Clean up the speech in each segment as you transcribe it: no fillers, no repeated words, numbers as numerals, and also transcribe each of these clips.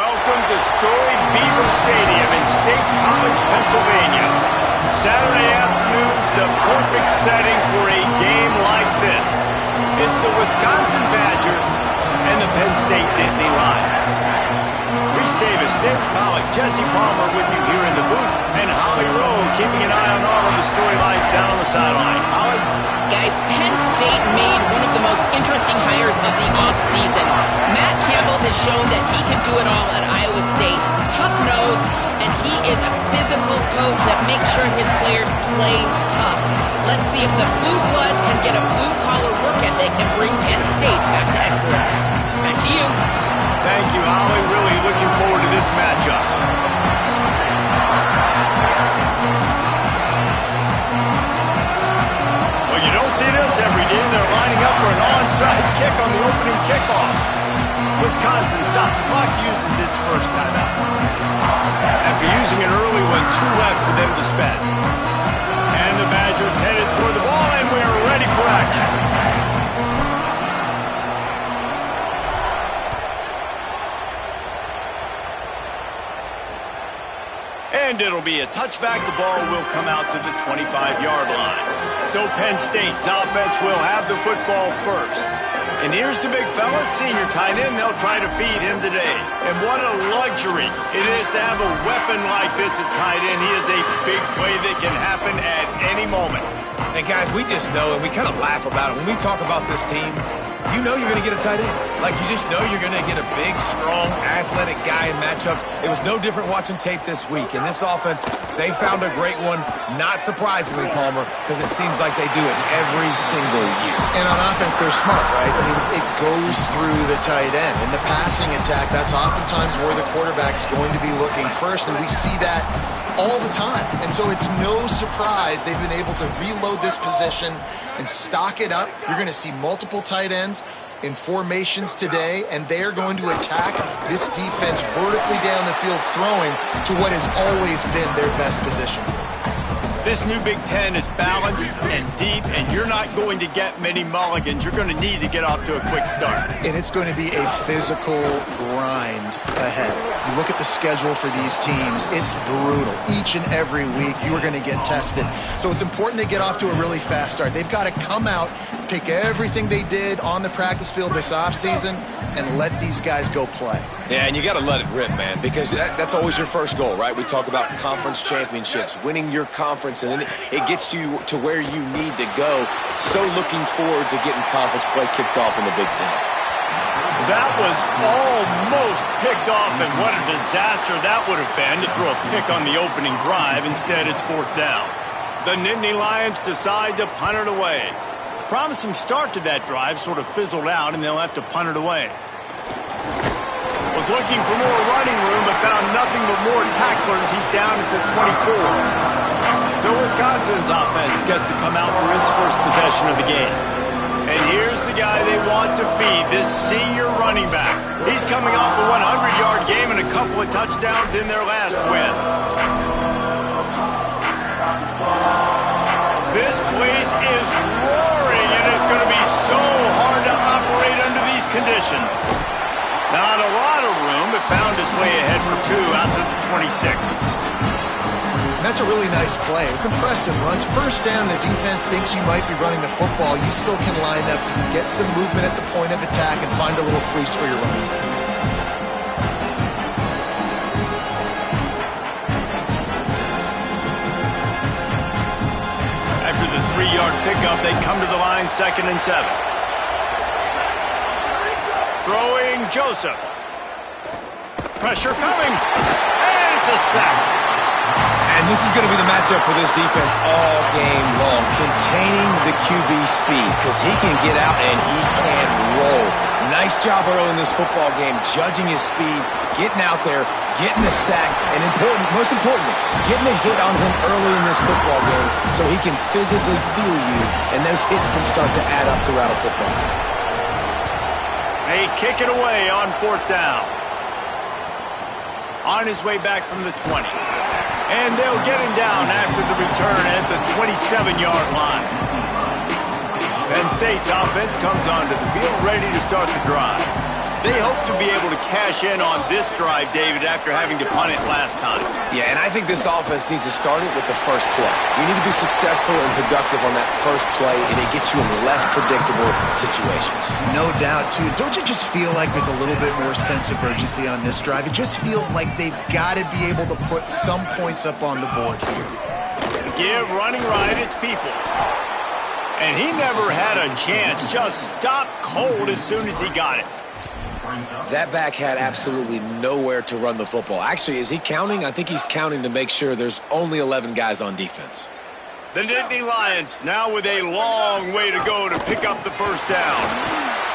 Welcome to storied Beaver Stadium in State College, Pennsylvania. Saturday afternoon's the perfect setting for a game like this. It's the Wisconsin Badgers and the Penn State Nittany Lions. Reese Davis, David Pollack, Jesse Palmer with you here in the booth, and Holly Rowe keeping an eye on all of the storylines down on the sideline. Holly? Guys, Penn State made one of the most interesting hires of the offseason. Matt Campbell has shown that he can do it all at Iowa State. Tough nose, and he is a physical coach that makes sure his players play tough. Let's see if the Blue Bloods can get a blue-collar work ethic and bring Penn State back to excellence. Back to you. Thank you, Holly. Really looking forward to this matchup. Well, you don't see this every day. They're lining up for an onside kick on the opening kickoff. Wisconsin stops the clock, uses its first timeout. After using an early one, 2 left for them to spend. And the Badgers headed toward the ball, and we're ready for action. And it'll be a touchback. The ball will come out to the 25-yard line. So Penn State's offense will have the football first. And here's the big fella, senior tight end. They'll try to feed him today. And what a luxury it is to have a weapon like this at tight end. He is a big play that can happen at any moment. And guys, we just know, and we kind of laugh about it. When we talk about this team, you know you're going to get a tight end. Like, you just know you're going to get a big, strong, athletic guy in matchups. It was no different watching tape this week. And this offense, they found a great one, not surprisingly, Palmer, because it seems like they do it every single year. And on offense, they're smart, right? I mean, it goes through the tight end. In the passing attack, that's oftentimes where the quarterback's going to be looking first, and we see that all the time. And so it's no surprise they've been able to reload this position and stock it up. You're going to see multiple tight ends in formations today, and they are going to attack this defense vertically down the field, throwing to what has always been their best position. This new Big Ten is balanced and deep, and you're not going to get many mulligans. You're going to need to get off to a quick start. And it's going to be a physical grind ahead. You look at the schedule for these teams, it's brutal. Each and every week, you are going to get tested. So it's important they get off to a really fast start. They've got to come out, take everything they did on the practice field this offseason, and let these guys go play. Yeah, and you got to let it rip, man, because that's always your first goal, right? We talk about conference championships, winning your conference, and then it gets you to where you need to go. So looking forward to getting conference play kicked off in the Big Ten. That was almost picked off, and what a disaster that would have been to throw a pick on the opening drive. Instead, it's 4th down. The Nittany Lions decide to punt it away. Promising start to that drive sort of fizzled out, and they'll have to punt it away. Was looking for more running room, but found nothing but more tacklers. He's down at the 24. So Wisconsin's offense gets to come out for its first possession of the game. And here's the guy they want to feed, this senior running back. He's coming off a 100-yard game and a couple of touchdowns in their last win. This place is roaring, and it's going to be so hard to operate under these conditions. Not a lot of room, but found his way ahead for 2 out to the 26. That's a really nice play. It's impressive. Runs first down, the defense thinks you might be running the football. You still can line up, get some movement at the point of attack, and find a little crease for your running. After the 3-yard pickup, they come to the line 2nd and 7. Throwing Joseph. Pressure coming. And it's a sack. And this is going to be the matchup for this defense all game long. Containing the QB speed, because he can get out and he can roll. Nice job early in this football game, judging his speed, getting out there, getting the sack, and most importantly, getting a hit on him early in this football game so he can physically feel you, and those hits can start to add up throughout a football game. They kick it away on 4th down. On his way back from the 20. And they'll get him down after the return at the 27-yard line. Penn State's offense comes onto the field ready to start the drive. They hope to be able to cash in on this drive, David, after having to punt it last time. Yeah, and I think this offense needs to start it with the first play. You need to be successful and productive on that first play, and it gets you in less predictable situations. No doubt, too. Don't you just feel like there's a little bit more sense of urgency on this drive? It just feels like they've got to be able to put some points up on the board here. Give running right its Peoples. And he never had a chance, just stopped cold as soon as he got it. That back had absolutely nowhere to run the football. Actually, is he counting? I think he's counting to make sure there's only 11 guys on defense. The Nittany Lions now with a long way to go to pick up the first down.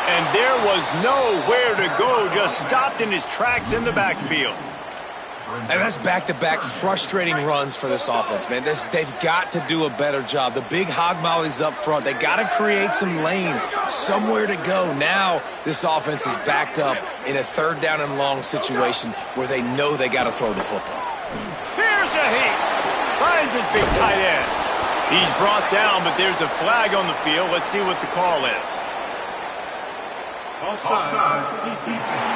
And there was nowhere to go, just stopped in his tracks in the backfield. And that's back-to-back frustrating runs for this offense, man. They've got to do a better job. The big hog mollies up front. They got to create some lanes, somewhere to go. Now this offense is backed up in a third down and long situation where they know they got to throw the football. Here's a heat. Finds his big tight end. He's brought down, but there's a flag on the field. Let's see what the call is. Offside.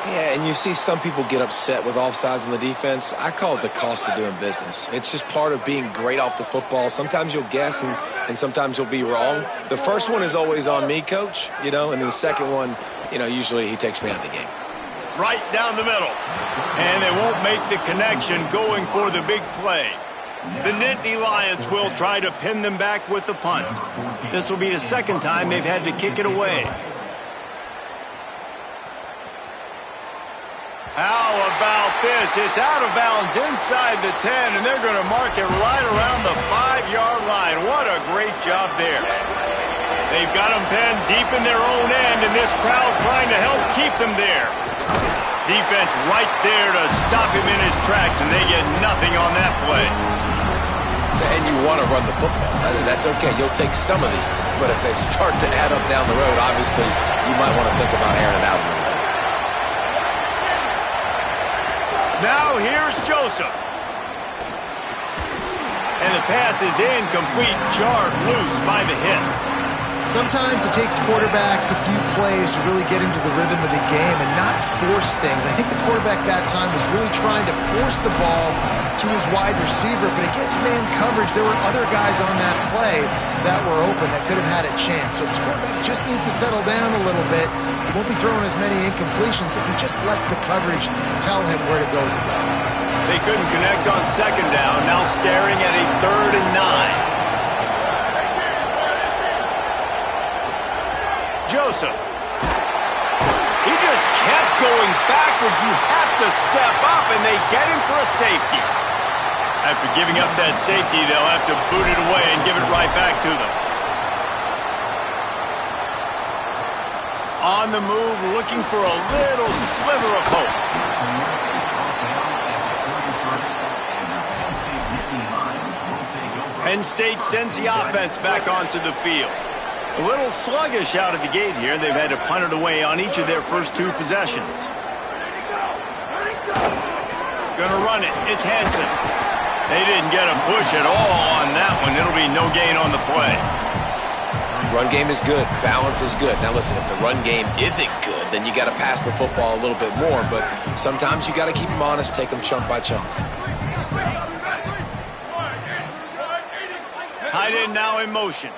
Yeah, and you see some people get upset with offsides on the defense. I call it the cost of doing business. It's just part of being great off the football. Sometimes you'll guess and sometimes you'll be wrong. The first one is always on me, Coach, and then the second one, usually he takes me out of the game. Right down the middle. And they won't make the connection going for the big play. The Nittany Lions will try to pin them back with the punt. This will be the second time they've had to kick it away. How about this? It's out of bounds inside the 10, and they're going to mark it right around the 5-yard line. What a great job there. They've got them pinned deep in their own end, and this crowd trying to help keep them there. Defense right there to stop him in his tracks, and they get nothing on that play. And you want to run the football. That's okay. You'll take some of these. But if they start to add up down the road, obviously you might want to think about airing it out a little bit. Now here's Joseph. And the pass is incomplete, jarred loose by the hit. Sometimes it takes quarterbacks a few plays to really get into the rhythm of the game and not force things. I think the quarterback that time was really trying to force the ball to his wide receiver, but against man coverage, there were other guys on that play that were open that could have had a chance. So this quarterback just needs to settle down a little bit. He won't be throwing as many incompletions if he just lets the coverage tell him where to go. They couldn't connect on second down, now staring at a 3rd and 9. Joseph. He just kept going backwards. You have to step up, and they get him for a safety. After giving up that safety, they'll have to boot it away and give it right back to them. On the move, looking for a little sliver of hope. Penn State sends the offense back onto the field. A little sluggish out of the gate here. They've had to punt it away on each of their first 2 possessions. Gonna run it. It's Hansen. They didn't get a push at all on that one. It'll be no gain on the play. Run game is good. Balance is good. Now listen, if the run game isn't good, then you got to pass the football a little bit more. But sometimes you got to keep them honest, take them chunk by chunk. Tight end now in motion.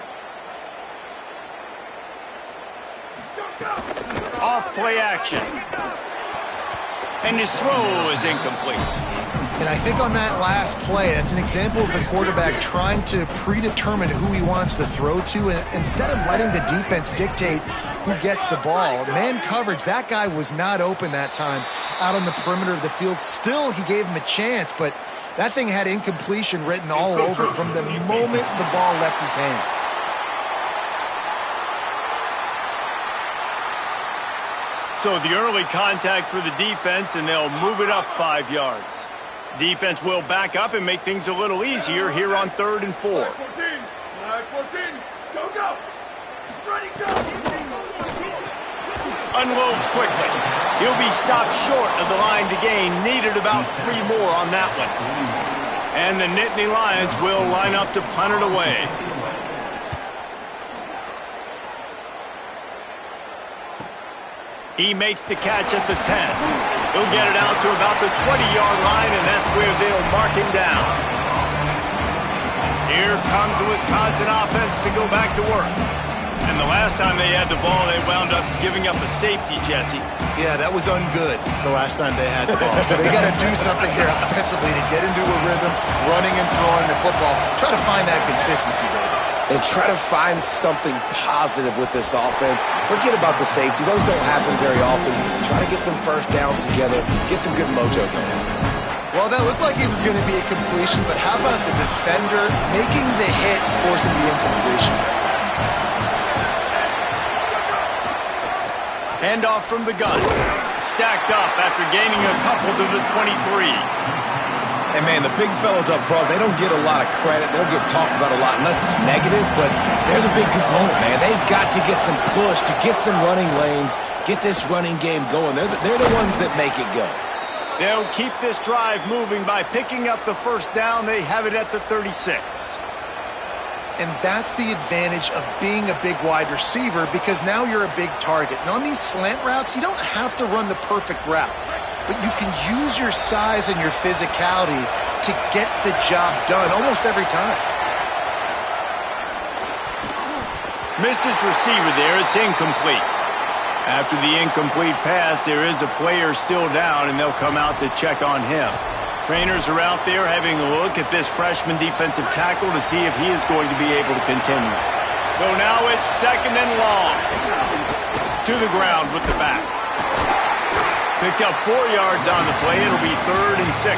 Off play action. And his throw is incomplete. And I think on that last play, that's an example of the quarterback trying to predetermine who he wants to throw to, and instead of letting the defense dictate who gets the ball. Man coverage, that guy was not open that time out on the perimeter of the field. Still, he gave him a chance, but that thing had incompletion written all over it from the moment the ball left his hand. So the early contact for the defense, and they'll move it up 5 yards. Defense will back up and make things a little easier here on 3rd and 4. 14. 14. Go. Ready, go. Unloads quickly. He'll be stopped short of the line to gain. Needed about 3 more on that one. And the Nittany Lions will line up to punt it away. He makes the catch at the 10. He'll get it out to about the 20-yard line, and that's where they'll mark him down. Here comes the Wisconsin offense to go back to work. And the last time they had the ball, they wound up giving up a safety, Jesse. Yeah, that was ungood the last time they had the ball. So they got to do something here offensively to get into a rhythm, running and throwing the football. Try to find that consistency, baby. And try to find something positive with this offense. Forget about the safety. Those don't happen very often. Try to get some first downs together. Get some good mojo going. Well, that looked like it was going to be a completion, but how about the defender making the hit, forcing the incompletion? Handoff from the gun. Stacked up after gaining a couple to the 23. And, man, the big fellas up front, they don't get a lot of credit. They don't get talked about a lot unless it's negative, but they're the big component, man. They've got to get some push, to get some running lanes, get this running game going. They're the ones that make it go. They'll keep this drive moving by picking up the first down. They have it at the 36. And that's the advantage of being a big wide receiver, because now you're a big target. And on these slant routes, you don't have to run the perfect route, but you can use your size and your physicality to get the job done almost every time. Missed his receiver there. It's incomplete. After the incomplete pass, there is a player still down, and they'll come out to check on him. Trainers are out there having a look at this freshman defensive tackle to see if he is going to be able to continue. So now it's second and long. To the ground with the back. Picked up 4 yards on the play. It'll be 3rd and 6.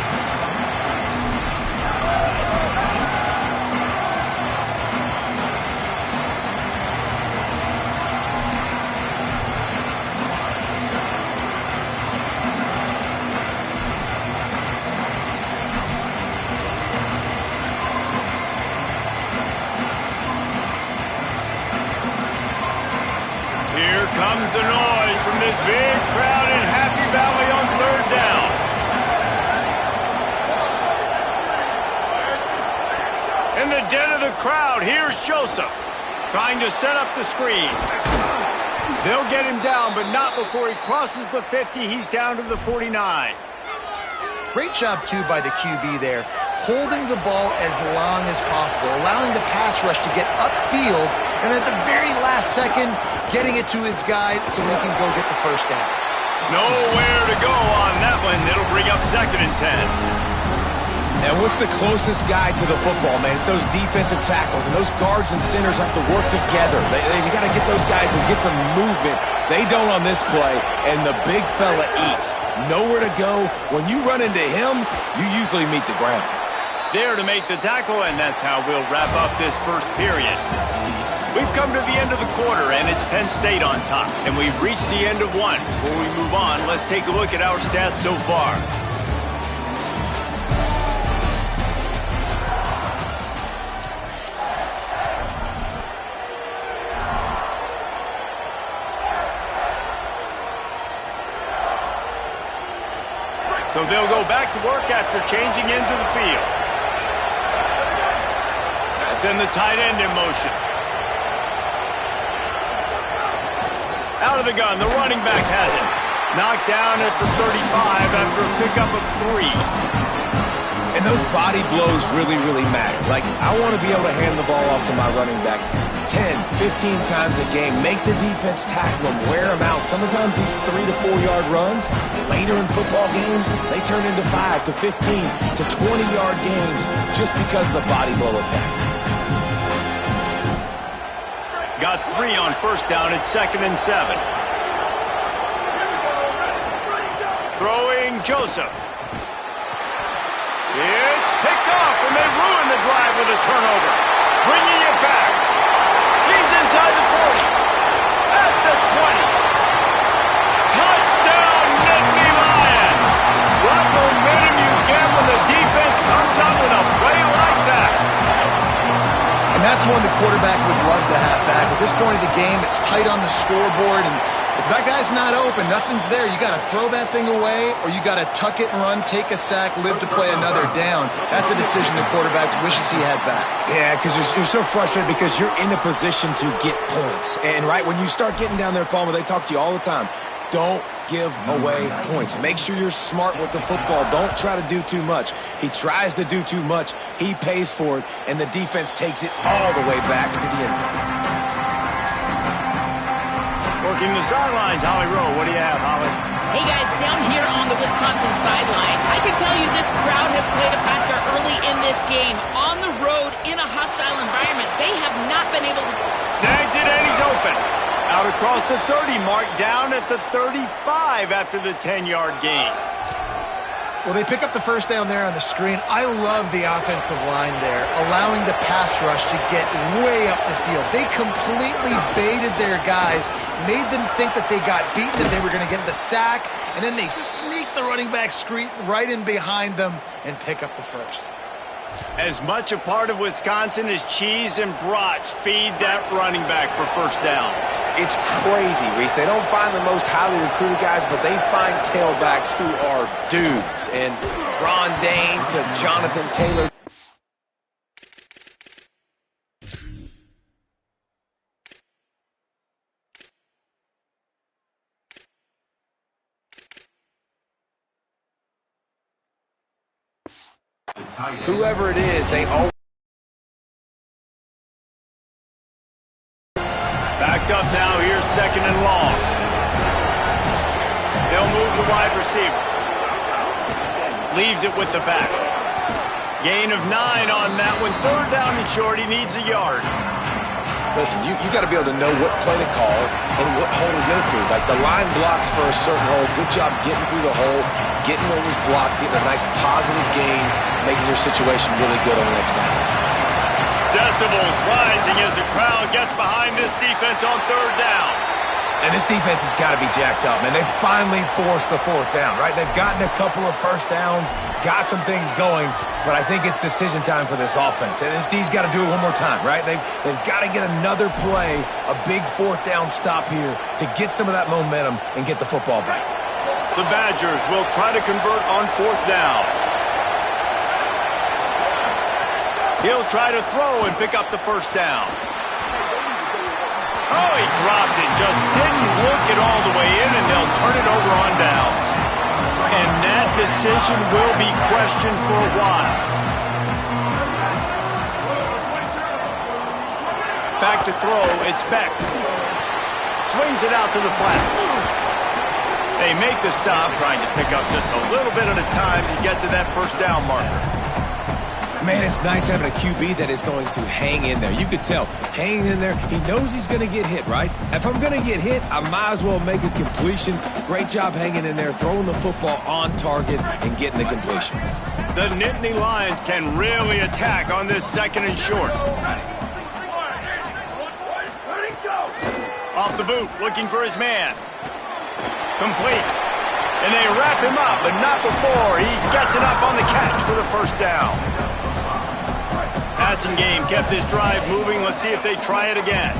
Here comes the noise from this big crowd in Happy Valley on 3rd down. In the den of the crowd, here's Joseph trying to set up the screen. They'll get him down, but not before he crosses the 50. He's down to the 49. Great job, too, by the QB there, holding the ball as long as possible, allowing the pass rush to get upfield, and at the very last second, getting it to his guy so that he can go get the first down. Nowhere to go on that one. It'll bring up 2nd and 10. And what's the closest guy to the football, man? It's those defensive tackles, and those guards and centers have to work together. They got to get those guys and get some movement. They don't on this play, and the big fella eats. Nowhere to go. When you run into him, you usually meet the ground. There to make the tackle, and that's how we'll wrap up this first period. We've come to the end of the quarter, and it's Penn State on top, and we've reached the end of one. Before we move on, let's take a look at our stats so far. So they'll go back to work after changing into the field. Send the tight end in motion. Out of the gun, the running back has it. Knocked down at the 35 after a pickup of 3. And those body blows really, really matter. Like, I want to be able to hand the ball off to my running back 10, 15 times a game. Make the defense tackle them, wear them out. Sometimes these 3 to 4 yard runs, later in football games, they turn into 5 to 15 to 20-yard games just because of the body blow effect. Got 3 on first down at 2nd and 7. Throwing Joseph. It's picked off, and they ruin the drive with a turnover. Bringing it back. He's inside the 40. At the 20. Touchdown, Nittany Lions. What momentum you get when the defense comes out with a play like that. And that's one the quarterback would love to have back. At this point of the game, it's tight on the scoreboard, and if that guy's not open, nothing's there. You got to throw that thing away, or you got to tuck it and run, take a sack, live to play another down. That's a decision the quarterback wishes he had back. Yeah, because you're so frustrated because you're in a position to get points. And, right, when you start getting down there, Palmer, they talk to you all the time. Don't give away points. Make sure you're smart with the football. Don't try to do too much. He tries to do too much. He pays for it, and the defense takes it all the way back to the end zone. Working the sidelines, Holly Rowe. What do you have, Holly? Hey guys, down here on the Wisconsin sideline, I can tell you this crowd has played a factor early in this game. On the road, in a hostile environment, they have not been able to... Snags it and he's open. Out across the 30 mark, down at the 35 after the 10-yard gain. Well, they pick up the first down there on the screen. I love the offensive line there, allowing the pass rush to get way up the field. They completely baited their guys, made them think that they got beaten, that they were going to get the sack, and then they sneak the running back screen right in behind them and pick up the first. As much a part of Wisconsin as cheese and brats, feed that running back for first downs. It's crazy, Reese. They don't find the most highly recruited guys, but they find tailbacks who are dudes. And Ron Dane to Jonathan Taylor. Whoever it is, they always... Backed up now, here's second and long. They'll move the wide receiver. Leaves it with the back. Gain of 9 on that one. Third down and short, he needs a yard. Listen, you got to be able to know what play to call and what hole to go through. Like, the line blocks for a certain hole. Good job getting through the hole, getting what was blocked, getting a nice positive gain, making your situation really good on the next down. Decibels rising as the crowd gets behind this defense on third down. And this defense has got to be jacked up, man. They finally forced the fourth down, right? They've gotten a couple of first downs, got some things going, but I think it's decision time for this offense. And this D's got to do it one more time, right? They've got to get another play, a big fourth down stop here to get some of that momentum and get the football back. The Badgers will try to convert on fourth down. He'll try to throw and pick up the first down. Oh, he dropped it, just didn't work it all the way in, and they'll turn it over on downs. And that decision will be questioned for a while. Back to throw, it's Beck. Swings it out to the flat. They make the stop, trying to pick up just a little bit at a time to get to that first down marker. Man, it's nice having a QB that is going to hang in there. You could tell, hanging in there, he knows he's going to get hit, right? If I'm going to get hit, I might as well make a completion. Great job hanging in there, throwing the football on target and getting the completion. The Nittany Lions can really attack on this second and short. Off the boot, looking for his man. Complete. And they wrap him up, but not before he gets enough on the catch for the first down. Passing game kept this drive moving. Let's see if they try it again.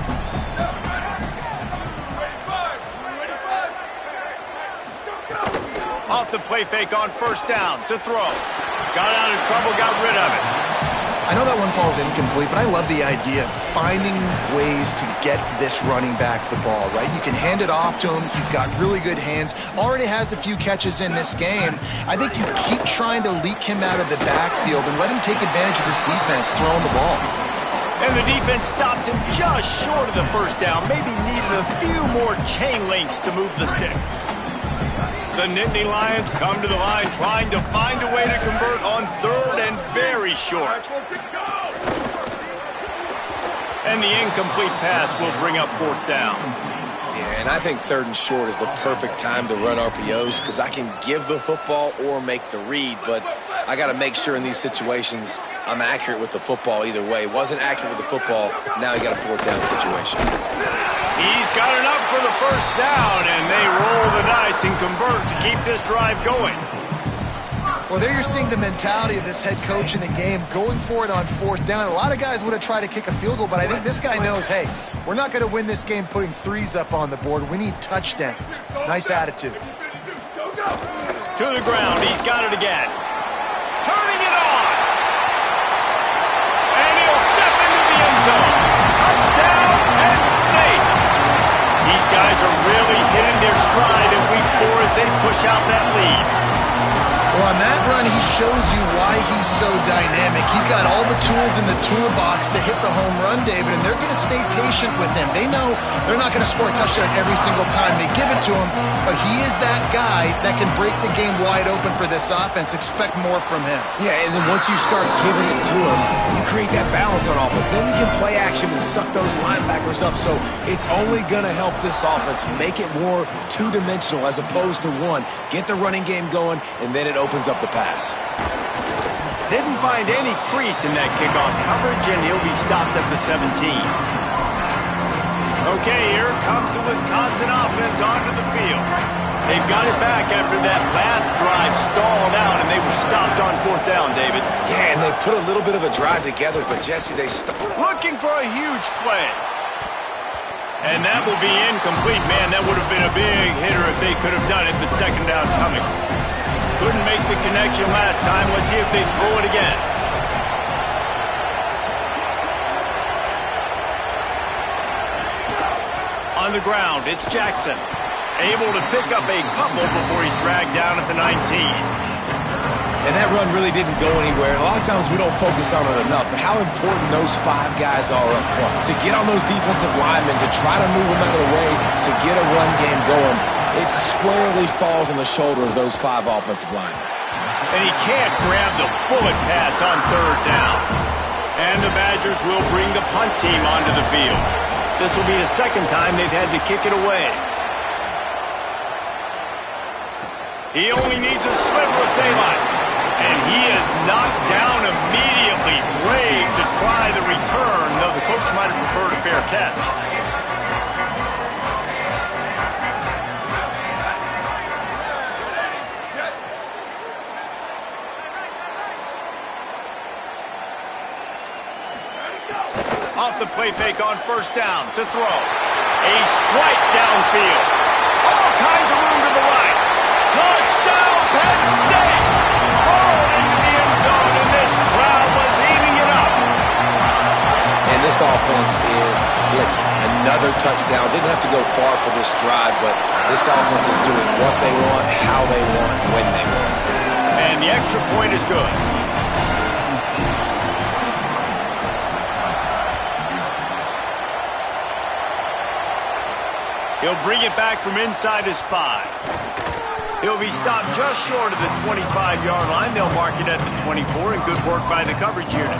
Off the play fake on first down to throw. Got out of trouble, got rid of it. I know that one falls incomplete, but I love the idea of finding ways to get this running back the ball, right? You can hand it off to him. He's got really good hands. Already has a few catches in this game. I think you keep trying to leak him out of the backfield and let him take advantage of this defense throwing the ball. And the defense stops him just short of the first down. Maybe needed a few more chain links to move the sticks. The Nittany Lions come to the line trying to find a way to convert on third and very short. And the incomplete pass will bring up fourth down. Yeah, and I think third and short is the perfect time to run RPOs because I can give the football or make the read, but I got to make sure in these situations I'm accurate with the football either way. Wasn't accurate with the football, now you got a fourth down situation. He's got enough for the first down, and they roll the dice and convert to keep this drive going. Well, there you're seeing the mentality of this head coach in the game, going for it on fourth down. A lot of guys would have tried to kick a field goal, but I think this guy knows, hey, we're not going to win this game putting threes up on the board. We need touchdowns. Nice attitude. To the ground, he's got it again. Turning it on. And he'll step into the end zone. Touchdown, Penn State. These guys are really hitting their stride, and they push out that lead. Well, on that run, he shows you why he's so dynamic. He's got all the tools in the toolbox to hit the home run, David, and they're going to stay patient with him. They know they're not going to score a touchdown every single time they give it to him, but he is that guy that can break the game wide open for this offense. Expect more from him. Yeah, and then once you start giving it to him, you create that balance on offense. Then you can play action and suck those linebackers up, so it's only going to help this offense make it more two-dimensional as opposed to one. Get the running game going, and then it opens up the pass. Didn't find any crease in that kickoff coverage, and he'll be stopped at the 17. Okay, here comes the Wisconsin offense onto the field. They've got it back after that last drive stalled out, and they were stopped on 4th down, David. Yeah, and they put a little bit of a drive together, but Jesse, they looking for a huge play. And that will be incomplete. Man, that would have been a big hitter if they could have done it, but 2nd down coming. Couldn't make the connection last time. Let's see if they throw it again. On the ground, it's Jackson. Able to pick up a couple before he's dragged down at the 19. And that run really didn't go anywhere. A lot of times we don't focus on it enough, but how important those 5 guys are up front. To get on those defensive linemen, to try to move them out of the way, to get a run game going, it squarely falls on the shoulder of those 5 offensive linemen. And he can't grab the bullet pass on 3rd down. And the Badgers will bring the punt team onto the field. This will be the 2nd time they've had to kick it away. He only needs a sliver of daylight. And he is knocked down immediately. Brave to try the return, though the coach might have preferred a fair catch. Off the play fake on 1st down to throw. A strike downfield. All kinds of room to the right. Touchdown, Penn State! Oh, into the end zone, and this crowd was eating it up. And this offense is clicking. Another touchdown. Didn't have to go far for this drive, but this offense is doing what they want, how they want, when they want. And the extra point is good. He'll bring it back from inside his 5. He'll be stopped just short of the 25-yard line. They'll mark it at the 24, and good work by the coverage unit.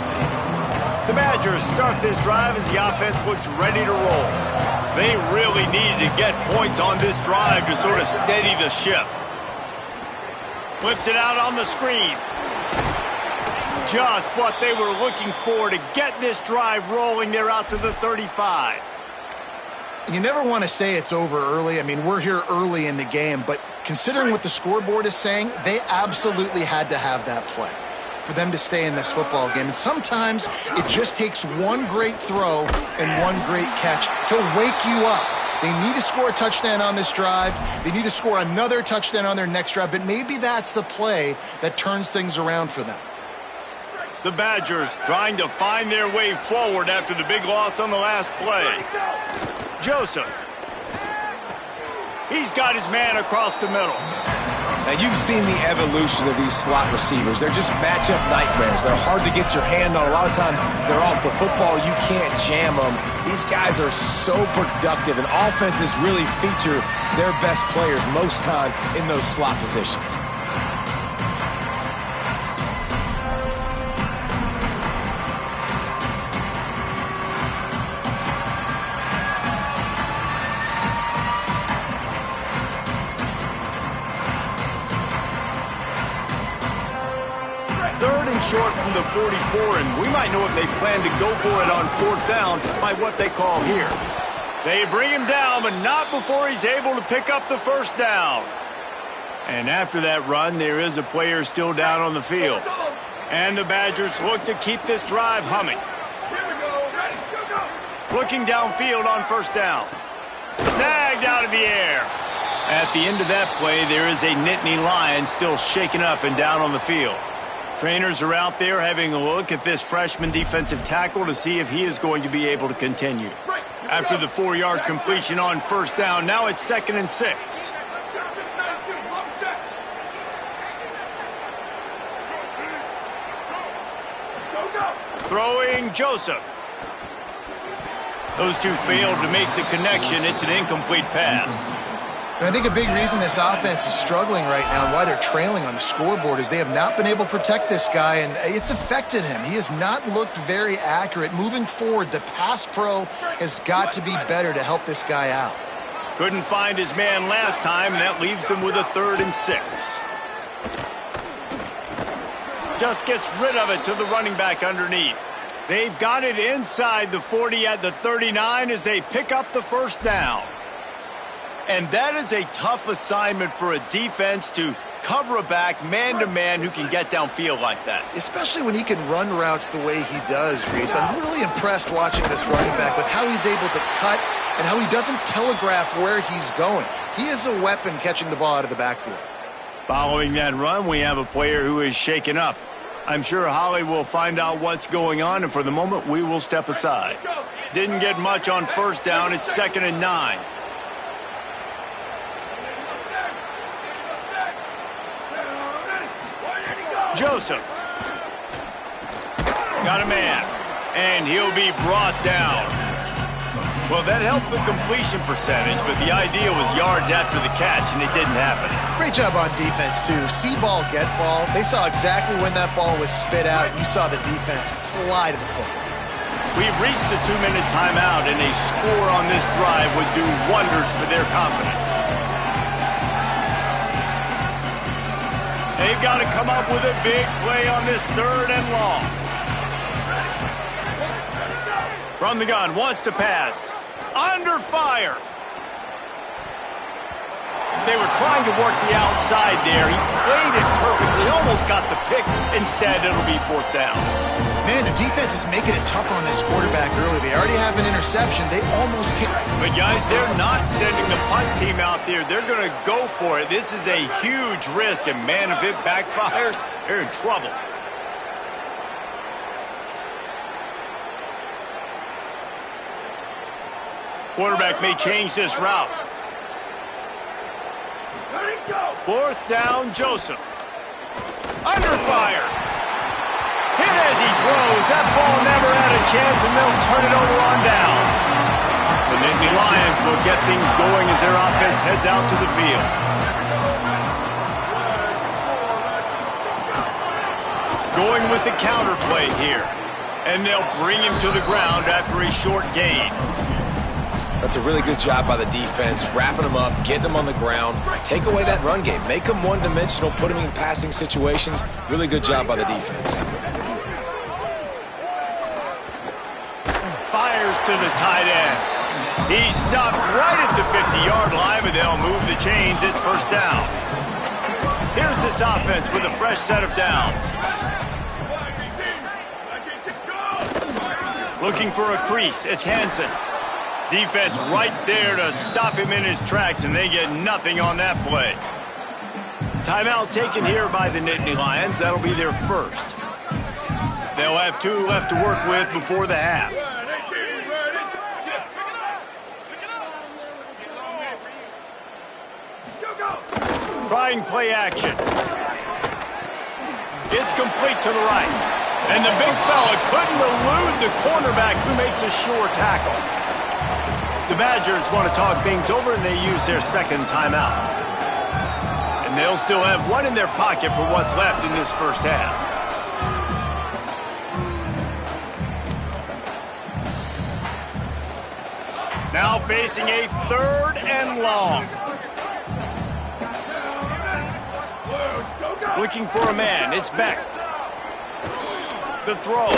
The Badgers start this drive as the offense looks ready to roll. They really needed to get points on this drive to sort of steady the ship. Flips it out on the screen. Just what they were looking for to get this drive rolling. They're out to the 35. You never want to say it's over early. I mean, we're here early in the game, but considering what the scoreboard is saying, they absolutely had to have that play for them to stay in this football game. And sometimes it just takes one great throw and one great catch to wake you up. They need to score a touchdown on this drive. They need to score another touchdown on their next drive, but maybe that's the play that turns things around for them. The Badgers trying to find their way forward after the big loss on the last play. Joseph. He's got his man across the middle. Now, you've seen the evolution of these slot receivers. They're just matchup nightmares. They're hard to get your hand on. A lot of times, they're off the football. You can't jam them. These guys are so productive, and offenses really feature their best players most time in those slot positions. Short from the 44, and we might know if they plan to go for it on 4th down by what they call here. They bring him down, but not before he's able to pick up the 1st down. And after that run, there is a player still down on the field. And the Badgers look to keep this drive humming. Looking downfield on 1st down. Snagged out of the air. At the end of that play, there is a Nittany Lion still shaken up and down on the field. Trainers are out there having a look at this freshman defensive tackle to see if he is going to be able to continue. After the 4-yard completion on 1st down, now it's 2nd and 6. Throwing Joseph. Those two failed to make the connection. It's an incomplete pass. And I think a big reason this offense is struggling right now and why they're trailing on the scoreboard is they have not been able to protect this guy, and it's affected him. He has not looked very accurate. Moving forward, the pass pro has got to be better to help this guy out. Couldn't find his man last time, and that leaves him with a 3rd and 6. Just gets rid of it to the running back underneath. They've got it inside the 40 at the 39 as they pick up the first down. And that is a tough assignment for a defense to cover a back man-to-man who can get downfield like that. Especially when he can run routes the way he does, Reese. I'm really impressed watching this running back with how he's able to cut and how he doesn't telegraph where he's going. He is a weapon catching the ball out of the backfield. Following that run, we have a player who is shaken up. I'm sure Holly will find out what's going on, and for the moment, we will step aside. Didn't get much on first down. It's 2nd and 9. Joseph. Got a man. And he'll be brought down. Well, that helped the completion percentage, but the idea was yards after the catch, and it didn't happen. Great job on defense, too. See ball, get ball. They saw exactly when that ball was spit out. You saw the defense fly to the football. We've reached the 2-minute timeout, and a score on this drive would do wonders for their confidence. They've got to come up with a big play on this 3rd and long. From the gun, wants to pass. Under fire. They were trying to work the outside there. He played it perfectly, almost got the pick. Instead, it'll be 4th down. Man, the defense is making it tough on this quarterback early. They already have an interception. They almost can't. But, guys, they're not sending the punt team out there. They're going to go for it. This is a huge risk, and, man, if it backfires, they're in trouble. Quarterback may change this route. 4th down, Joseph. Under fire. Hit as he throws. That ball never had a chance, and they'll turn it over on downs. The Nittany Lions will get things going as their offense heads out to the field. Going with the counter play here. And they'll bring him to the ground after a short gain. That's a really good job by the defense, wrapping them up, getting them on the ground, take away that run game, make them one-dimensional, put them in passing situations. Really good job by the defense. Fires to the tight end. He stopped right at the 50-yard line, but they'll move the chains. It's 1st down. Here's this offense with a fresh set of downs. Looking for a crease. It's Hansen. Defense right there to stop him in his tracks, and they get nothing on that play. Timeout taken here by the Nittany Lions. That'll be their first. They'll have 2 left to work with before the half. Trying play action. It's complete to the right. And the big fella couldn't elude the cornerback who makes a sure tackle. The Badgers want to talk things over, and they use their 2nd timeout. And they'll still have 1 in their pocket for what's left in this first half. Now facing a 3rd and long. Looking for a man. It's Beck. The throw.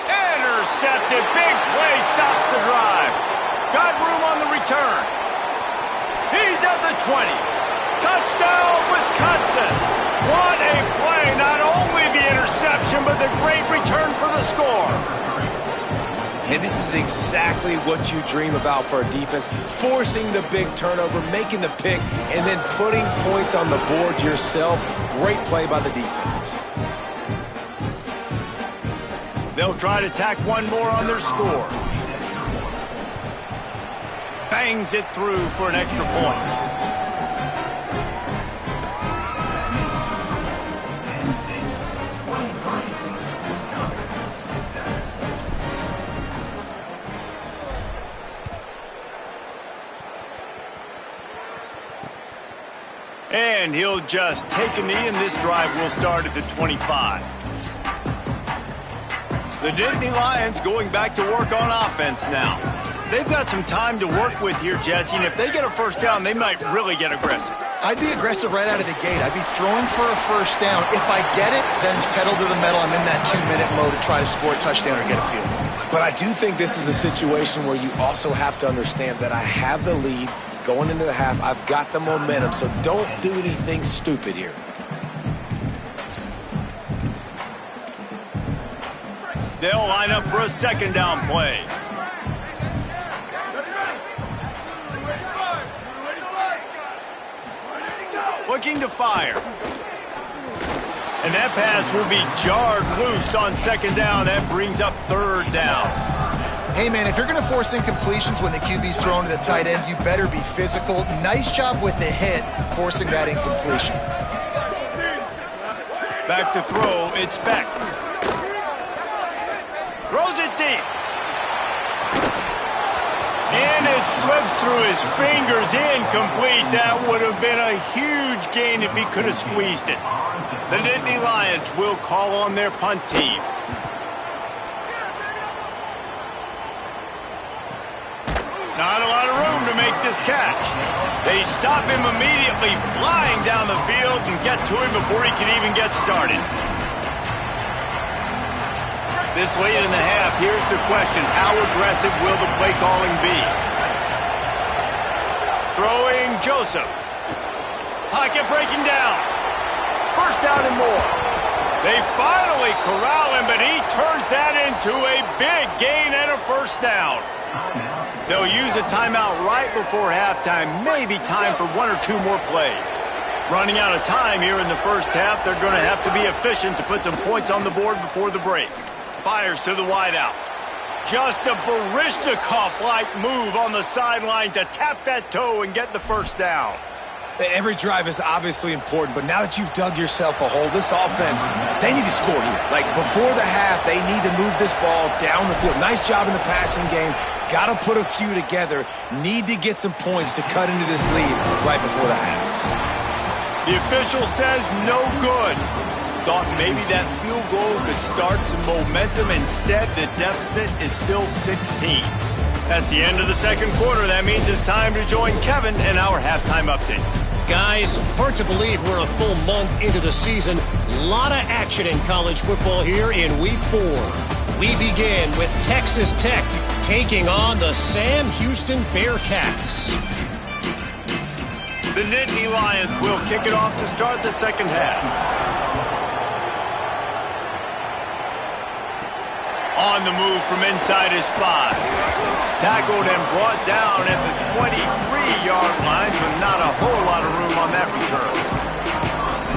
Intercepted. Big play stops the drive. Got room on the return. He's at the 20. Touchdown, Wisconsin. What a play. Not only the interception, but the great return for the score. And this is exactly what you dream about for a defense. Forcing the big turnover, making the pick, and then putting points on the board yourself. Great play by the defense. They'll try to tack 1 more on their score. Bangs it through for an extra point. And he'll just take a knee, and this drive will start at the 25. The Nittany Lions going back to work on offense now. They've got some time to work with here, Jesse, and if they get a first down, they might really get aggressive. I'd be aggressive right out of the gate. I'd be throwing for a first down. If I get it, then it's pedal to the metal. I'm in that 2-minute mode to try to score a touchdown or get a field. But I do think this is a situation where you also have to understand that I have the lead going into the half. I've got the momentum, so don't do anything stupid here. They'll line up for a second down play. Looking to fire. And that pass will be jarred loose on second down. That brings up third down. Hey, man, if you're going to force incompletions when the QB's thrown to the tight end, you better be physical. Nice job with the hit, forcing that incompletion. Back to throw, it's Beck. Throws it deep. And it slips through his fingers, incomplete. That would have been a huge gain if he could have squeezed it. The Nittany Lions will call on their punt team. Not a lot of room to make this catch. They stop him immediately, flying down the field and get to him before he can even get started. This late in the half, here's the question. How aggressive will the play calling be? Throwing Joseph. Pocket breaking down. First down and more. They finally corral him, but he turns that into a big gain and a first down. They'll use a timeout right before halftime. Maybe time for one or two more plays. Running out of time here in the first half, they're going to have to be efficient to put some points on the board before the break. Fires to the wideout. Just a Baryshnikov-like move on the sideline to tap that toe and get the first down. Every drive is obviously important, but now that you've dug yourself a hole, this offense, they need to score here. Like, before the half, they need to move this ball down the field. Nice job in the passing game. Got to put a few together. Need to get some points to cut into this lead right before the half. The official says no good. Thought maybe that field goal could start some momentum. Instead, the deficit is still 16. That's the end of the second quarter. That means it's time to join Kevin in our halftime update. Guys, hard to believe we're a full month into the season. A lot of action in college football here in Week 4. We begin with Texas Tech taking on the Sam Houston Bearcats. The Nittany Lions will kick it off to start the second half. On the move from inside his 5. Tackled and brought down at the 23-yard line, so not a whole lot of room on that return.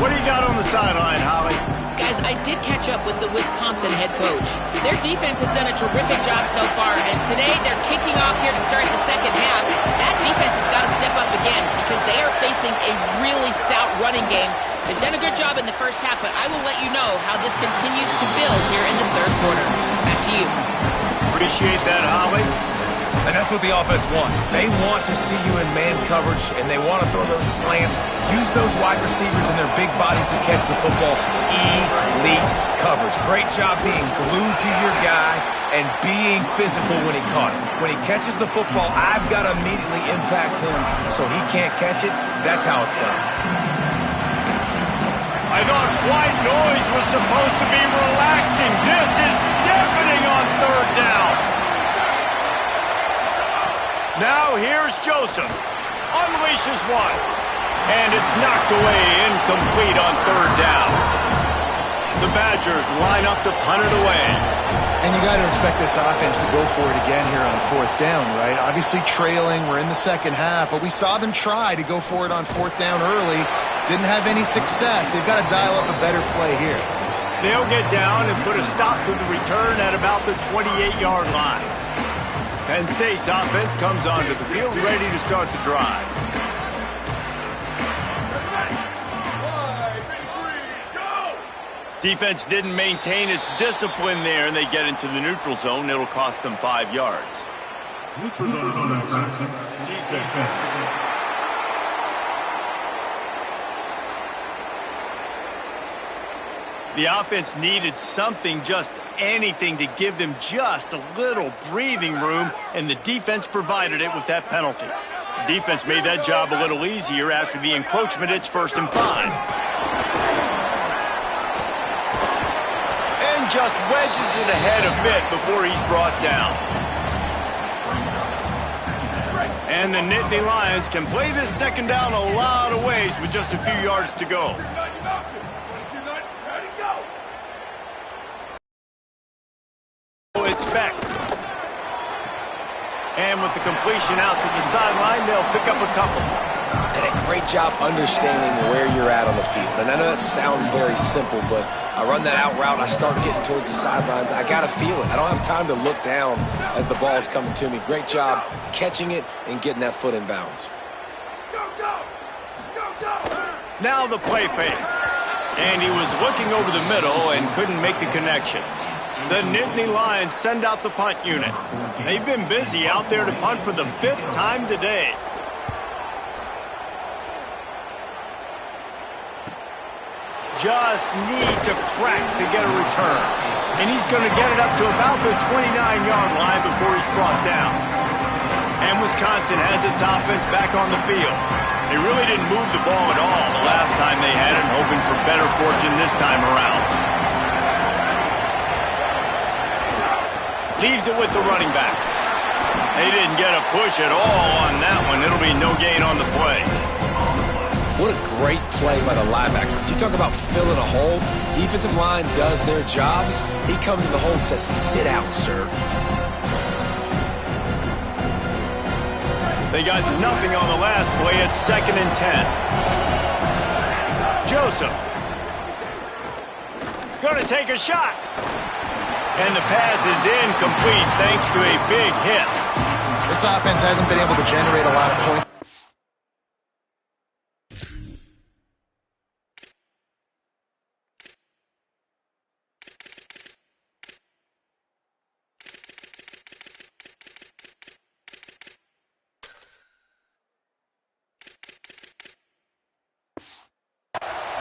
What do you got on the sideline, Holly? Guys, I did catch up with the Wisconsin head coach. Their defense has done a terrific job so far, and today they're kicking off here to start the second half. That defense has got to step up again because they are facing a really stout running game. They've done a good job in the first half, but I will let you know how this continues to build here in the third quarter. Back to you. Appreciate that, Holly. And that's what the offense wants. They want to see you in man coverage, and they want to throw those slants, use those wide receivers and their big bodies to catch the football. Elite coverage. Great job being glued to your guy and being physical when he caught it. When he catches the football, I've got to immediately impact him so he can't catch it. That's how it's done. I thought white noise was supposed to be relaxing. This is deafening on third down. Now here's Joseph. Unleashes one. And it's knocked away, incomplete on third down. The Badgers line up to punt it away. And you got to expect this offense to go for it again here on fourth down, right? Obviously trailing, we're in the second half, but we saw them try to go for it on fourth down early. Didn't have any success. They've got to dial up a better play here. They'll get down and put a stop to the return at about the 28-yard line. Penn State's offense comes onto the field ready to start the drive. Defense didn't maintain its discipline there, and they get into the neutral zone. It'll cost them 5 yards. Neutral zone defense. The offense needed something, just anything, to give them just a little breathing room, and the defense provided it with that penalty. The defense made that job a little easier after the encroachment. It's 1st and 5. And just wedges it ahead a bit before he's brought down. And the Nittany Lions can play this 2nd down a lot of ways with just a few yards to go. It's Beck. And with the completion out to the sideline, they'll pick up a couple. And a great job understanding where you're at on the field. And I know that sounds very simple, but I run that out route, I start getting towards the sidelines. I got to feel it. I don't have time to look down as the ball's coming to me. Great job catching it and getting that foot in bounds. Now the play fake. And he was looking over the middle and couldn't make the connection. The Nittany Lions send out the punt unit. They've been busy out there to punt for the 5th time today. Just need to crack to get a return. And he's going to get it up to about the 29-yard line before he's brought down. And Wisconsin has its offense back on the field. They really didn't move the ball at all the last time they had it, hoping for better fortune this time around. Leaves it with the running back. They didn't get a push at all on that one. It'll be no gain on the play. What a great play by the linebacker. You talk about filling a hole. Defensive line does their jobs. He comes in the hole and says, sit out, sir. They got nothing on the last play. It's 2nd and 10. Joseph. Gonna take a shot. And the pass is incomplete thanks to a big hit. This offense hasn't been able to generate a lot of points.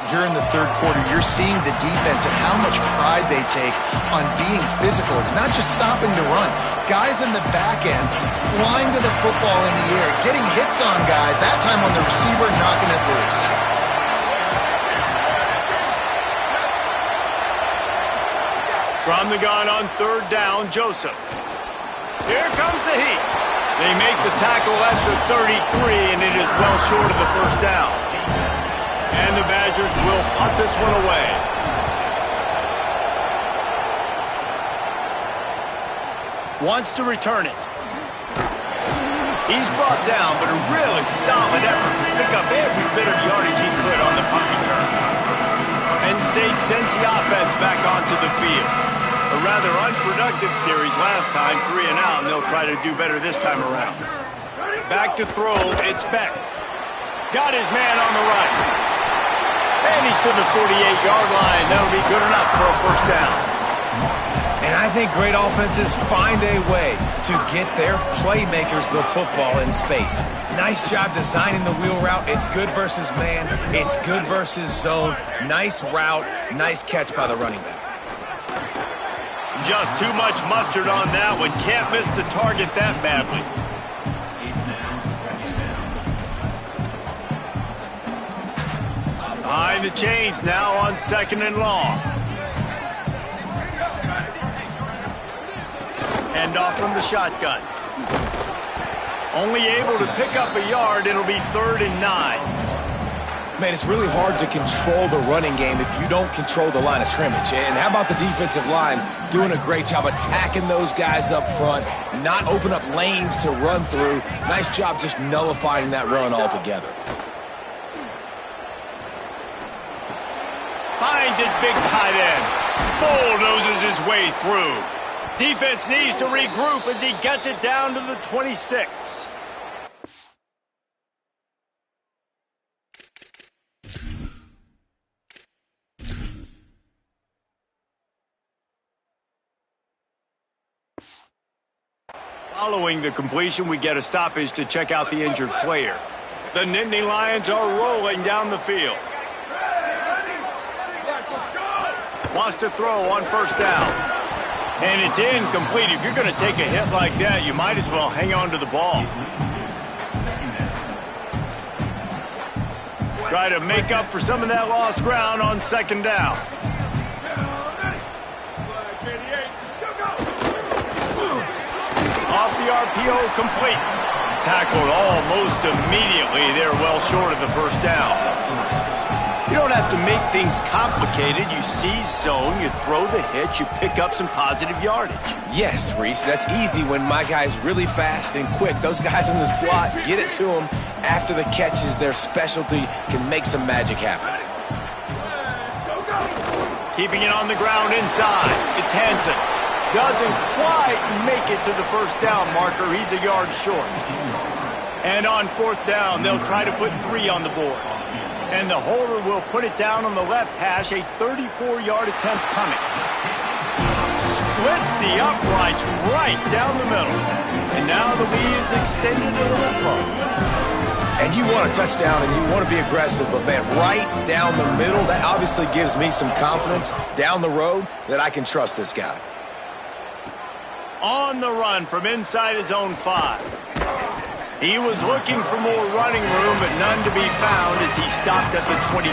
Here in the 3rd quarter, you're seeing the defense and how much pride they take on being physical. It's not just stopping the run. Guys in the back end flying to the football in the air, getting hits on guys, that time on the receiver, knocking it loose. From the gun on 3rd down, Joseph. Here comes the heat. They make the tackle at the 33, and it is well short of the 1st down. And the Badgers will punt this one away. Wants to return it. He's brought down, but a really solid effort to pick up every bit of yardage he could on the punt return. Penn State sends the offense back onto the field. A rather unproductive series last time, 3 and out, and they'll try to do better this time around. Back to throw, it's Beck. Got his man on the right. And he's to the 48-yard line. That'll be good enough for a 1st down. And I think great offenses find a way to get their playmakers the football in space. Nice job designing the wheel route. It's good versus man. It's good versus zone. Nice route. Nice catch by the running back. Just too much mustard on that one. Can't miss the target that badly. Behind the chains now on 2nd and long. Hand off from the shotgun. Only able to pick up a yard. It'll be 3rd and 9. Man, it's really hard to control the running game if you don't control the line of scrimmage. And how about the defensive line doing a great job attacking those guys up front, not open up lanes to run through. Nice job just nullifying that run altogether. Finds his big tight end. Bulldozes his way through. Defense needs to regroup as he gets it down to the 26. Following the completion, we get a stoppage to check out the injured player. The Nittany Lions are rolling down the field. Wants to throw on first down. And it's incomplete. If you're going to take a hit like that, you might as well hang on to the ball. Try to make up for some of that lost ground on second down. Off the RPO, complete. Tackled almost immediately. They're well short of the first down. You don't have to make things complicated. You see zone, you throw the hitch, you pick up some positive yardage. Yes, Reese, that's easy when my guy's really fast and quick. Those guys in the slot, get it to them after the catches. Their specialty can make some magic happen. Keeping it on the ground inside. It's Hansen. Doesn't quite make it to the first down marker. He's a yard short. And on fourth down, they'll try to put 3 on the board. And the holder will put it down on the left hash, a 34-yard attempt coming. Splits the uprights right down the middle. And now the lead is extended a little further. And you want a touchdown and you want to be aggressive, but man, right down the middle, that obviously gives me some confidence down the road that I can trust this guy. On the run from inside his own 5. He was looking for more running room, but none to be found as he stopped at the 23.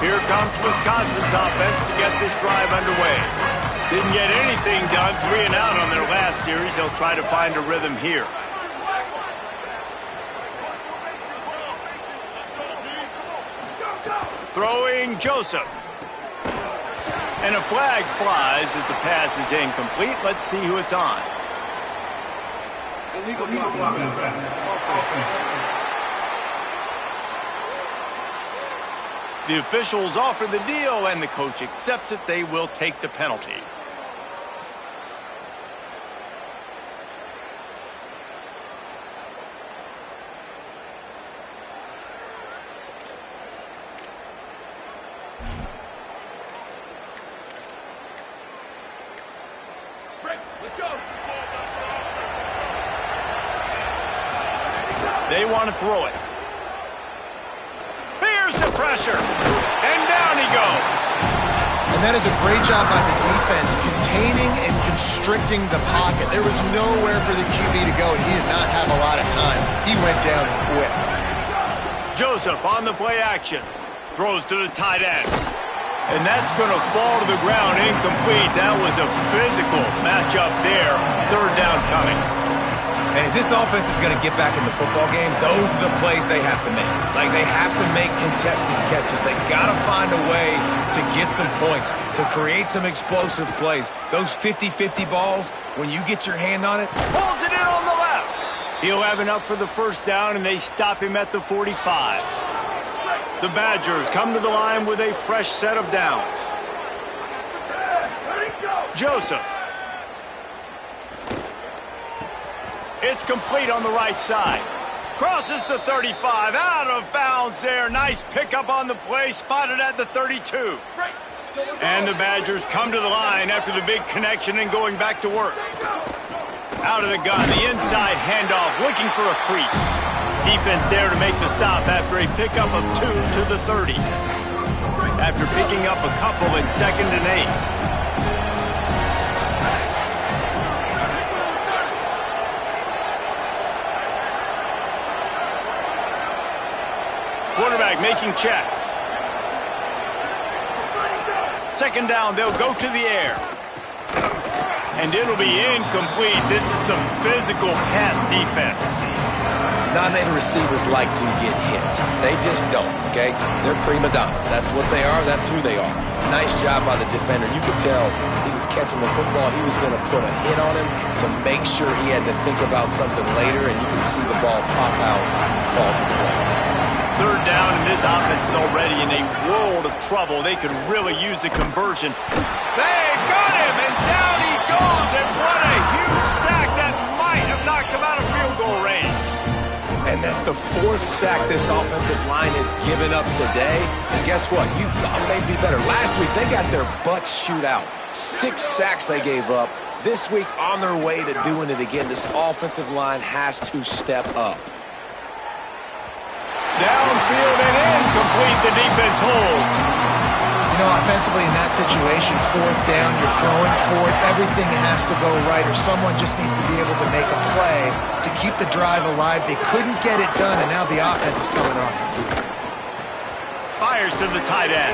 Here comes Wisconsin's offense to get this drive underway. Didn't get anything done, 3 and out on their last series. They'll try to find a rhythm here. Throwing Joseph. And a flag flies as the pass is incomplete. Let's see who it's on. The officials offer the deal, and the coach accepts it. They will take the penalty. They want to throw it. Here's the pressure. And down he goes. And that is a great job by the defense, containing and constricting the pocket. There was nowhere for the QB to go, and he did not have a lot of time. He went down quick. Joseph on the play action. Throws to the tight end. And that's going to fall to the ground incomplete. That was a physical matchup there. Third down coming. And if this offense is going to get back in the football game, those are the plays they have to make. Like, they have to make contested catches. They got to find a way to get some points, to create some explosive plays. Those 50-50 balls, when you get your hand on it, pulls it in on the left. He'll have enough for the first down, and they stop him at the 45. The Badgers come to the line with a fresh set of downs. Joseph. It's complete on the right side. Crosses the 35, out of bounds there. Nice pickup on the play, spotted at the 32. And the Badgers come to the line after the big connection and going back to work. Out of the gun, the inside handoff, looking for a crease. Defense there to make the stop after a pickup of 2 to the 30. After picking up a couple in 2nd and 8. Quarterback making checks. 2nd down, they'll go to the air. And it'll be incomplete. This is some physical pass defense. Non-native receivers like to get hit. They just don't, okay? They're prima donnas. That's what they are. That's who they are. Nice job by the defender. You could tell he was catching the football. He was going to put a hit on him to make sure he had to think about something later, and you can see the ball pop out and fall to the ground. 3rd down, and this offense is already in a world of trouble. They could really use a conversion. They got him, and down he goes, and what a huge sack that might have knocked him out of field goal range. And that's the 4th sack this offensive line has given up today. And guess what? You thought they'd be better. Last week, they got their butts chewed out. 6 sacks they gave up. This week, on their way to doing it again. This offensive line has to step up. Downfield and incomplete. The defense holds. You know, offensively in that situation, fourth down, you're throwing for it, everything has to go right, or someone just needs to be able to make a play to keep the drive alive. They couldn't get it done, and now the offense is coming off the field. Fires to the tight end.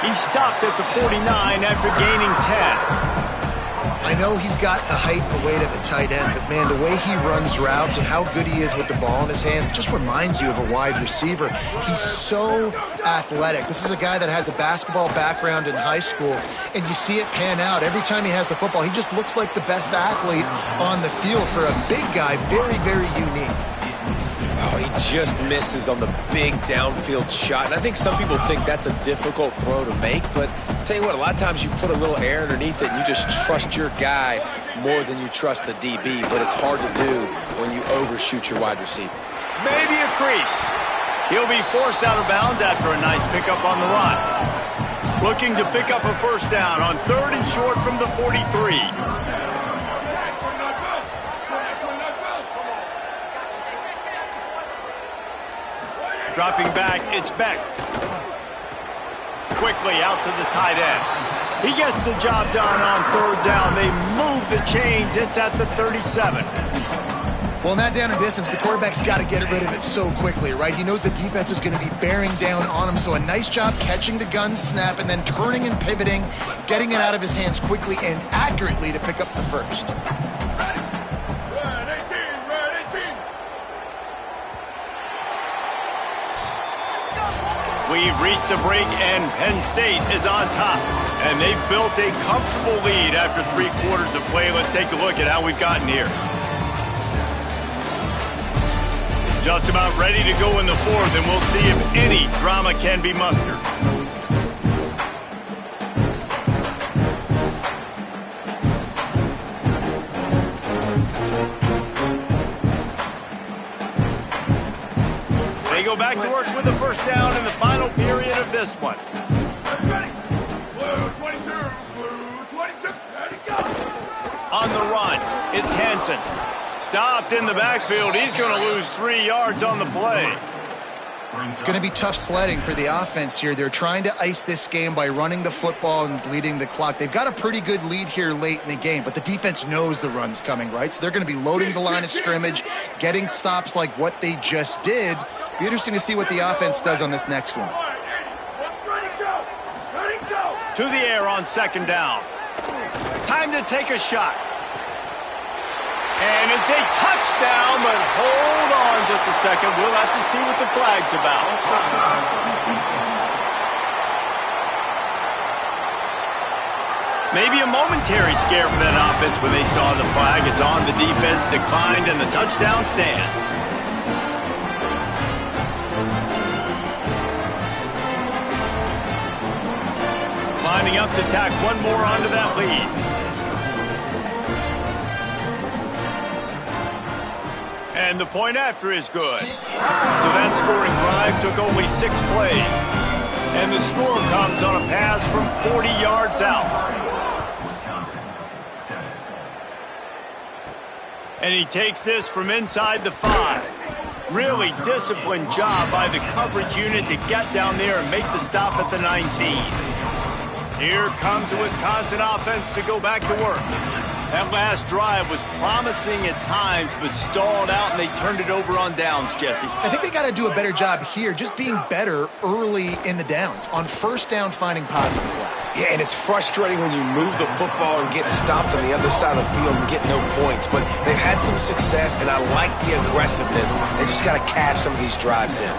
He stopped at the 49 after gaining 10. I know he's got the height and weight of a tight end, but man, the way he runs routes and how good he is with the ball in his hands just reminds you of a wide receiver. He's so athletic. This is a guy that has a basketball background in high school, and you see it pan out. Every time he has the football, he just looks like the best athlete on the field. For a big guy, very, very unique. Oh, he just misses on the big downfield shot. And I think some people think that's a difficult throw to make, but I'll tell you what, a lot of times you put a little air underneath it and you just trust your guy more than you trust the DB, but it's hard to do when you overshoot your wide receiver. Maybe a crease. He'll be forced out of bounds after a nice pickup on the run. Looking to pick up a first down on 3rd and short from the 43. Dropping back, it's Beck. Quickly out to the tight end. He gets the job done on 3rd down. They move the chains. It's at the 37. Well, in that down and distance, the quarterback's got to get rid of it so quickly, right? He knows the defense is going to be bearing down on him, so a nice job catching the gun snap and then turning and pivoting, getting it out of his hands quickly and accurately to pick up the first. We've reached a break, and Penn State is on top. And they've built a comfortable lead after 3 quarters of play. Let's take a look at how we've gotten here. Just about ready to go in the 4th, and we'll see if any drama can be mustered. They go back to work with the first down in the final period of this one. Ready. Blue 22, blue 22, ready, go. On the run, it's Hansen. Stopped in the backfield. He's going to lose 3 yards on the play. It's going to be tough sledding for the offense here. They're trying to ice this game by running the football and bleeding the clock. They've got a pretty good lead here late in the game, but the defense knows the run's coming, right? So they're going to be loading the line of scrimmage, getting stops like what they just did. Be interesting to see what the offense does on this next one. Ready, go. Ready, go. To the air on 2nd down. Time to take a shot. And it's a touchdown, but hold on just a second. We'll have to see what the flag's about. Maybe a momentary scare for that offense when they saw the flag. It's on, the defense declined, and the touchdown stands. Lining up to tack one more onto that lead. And the point after is good. So that scoring drive took only 6 plays. And the score comes on a pass from 40 yards out. And he takes this from inside the 5. Really disciplined job by the coverage unit to get down there and make the stop at the 19. Here comes the Wisconsin offense to go back to work. That last drive was promising at times, but stalled out, and they turned it over on downs, Jesse. I think they got to do a better job here, just being better early in the downs. On 1st down, finding positive plays. Yeah, and it's frustrating when you move the football and get stopped on the other side of the field and get no points. But they've had some success, and I like the aggressiveness. They just got to cash some of these drives in.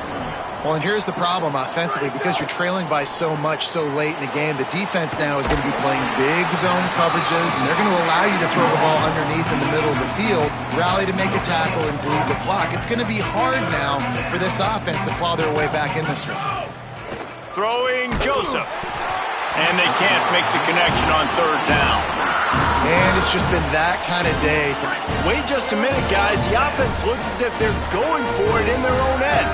Well, and here's the problem offensively. Because you're trailing by so much so late in the game, the defense now is going to be playing big zone coverages, and they're going to allow you to throw the ball underneath in the middle of the field, rally to make a tackle, and bleed the clock. It's going to be hard now for this offense to claw their way back in this one. Throwing Joseph. And they can't make the connection on 3rd down. And it's just been that kind of day. Wait just a minute, guys. The offense looks as if they're going for it in their own end.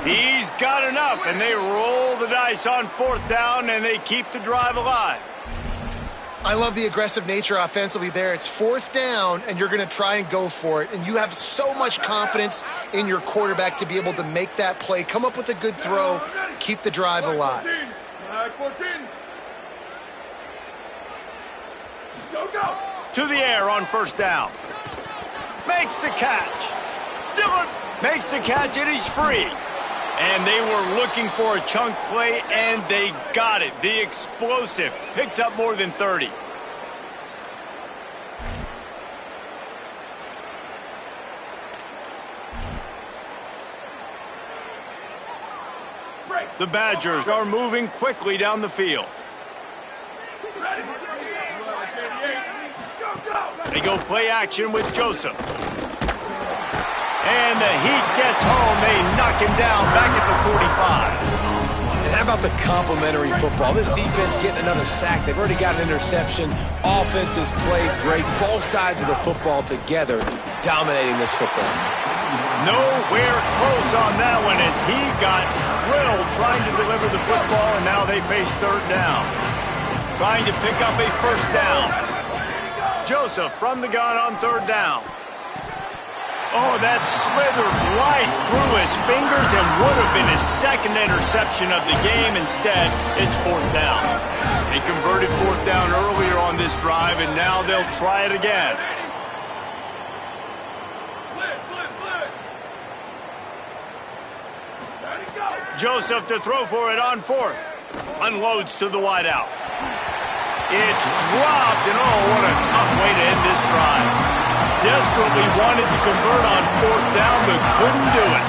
He's got enough, and they roll the dice on 4th down, and they keep the drive alive. I love the aggressive nature offensively there. It's 4th down, and you're going to try and go for it. And you have so much confidence in your quarterback to be able to make that play, come up with a good throw, keep the drive alive. 14. Go. To the air on 1st down. Makes the catch. Still makes the catch, and he's free. And they were looking for a chunk play, and they got it. The explosive picks up more than 30. The Badgers are moving quickly down the field. They go play action with Joseph. And the Heat gets home. They knock him down back at the 45. And how about the complimentary football? This defense getting another sack. They've already got an interception. Offense has played great. Both sides of the football together dominating this football. Nowhere close on that one as he got drilled trying to deliver the football, and now they face 3rd down. Trying to pick up a 1st down. Joseph from the gun on 3rd down. Oh, that slithered right through his fingers and would have been his 2nd interception of the game. Instead, it's 4th down. They converted 4th down earlier on this drive, and now they'll try it again. Joseph to throw for it on 4th. Unloads to the wideout. It's dropped, and oh, what a tough way to end this drive. Desperately wanted to convert on 4th down, but couldn't do it.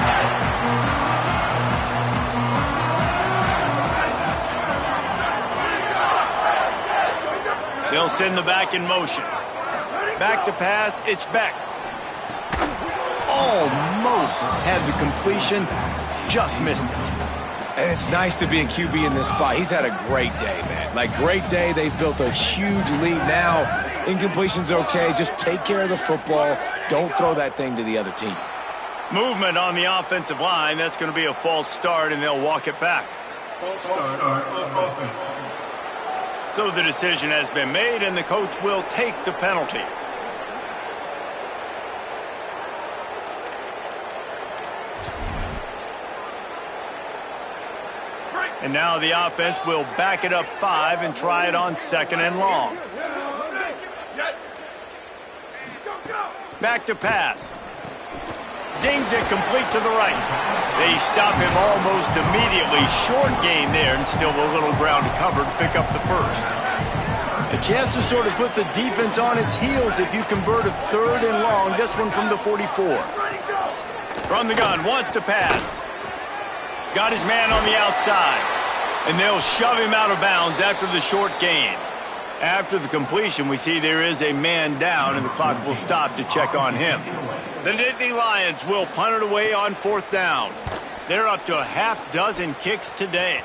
They'll send the back in motion. Back to pass, it's Beck. Almost had the completion, just missed it. And it's nice to be a QB in this spot. He's had a great day, man. Like, great day. They've built a huge lead now. Incompletion's okay. Just take care of the football. Don't throw that thing to the other team. Movement on the offensive line. That's going to be a false start, and they'll walk it back. So the decision has been made, and the coach will take the penalty. And now the offense will back it up 5 and try it on 2nd and long. Back to pass. Zings it complete to the right. They stop him almost immediately. Short gain there, and still a little ground to cover to pick up the 1st. A chance to sort of put the defense on its heels if you convert a 3rd and long. This one from the 44. From the gun, wants to pass. Got his man on the outside. And they'll shove him out of bounds after the short gain. After the completion, we see there is a man down, and the clock will stop to check on him. The Nittany Lions will punt it away on 4th down. They're up to a half-dozen kicks today.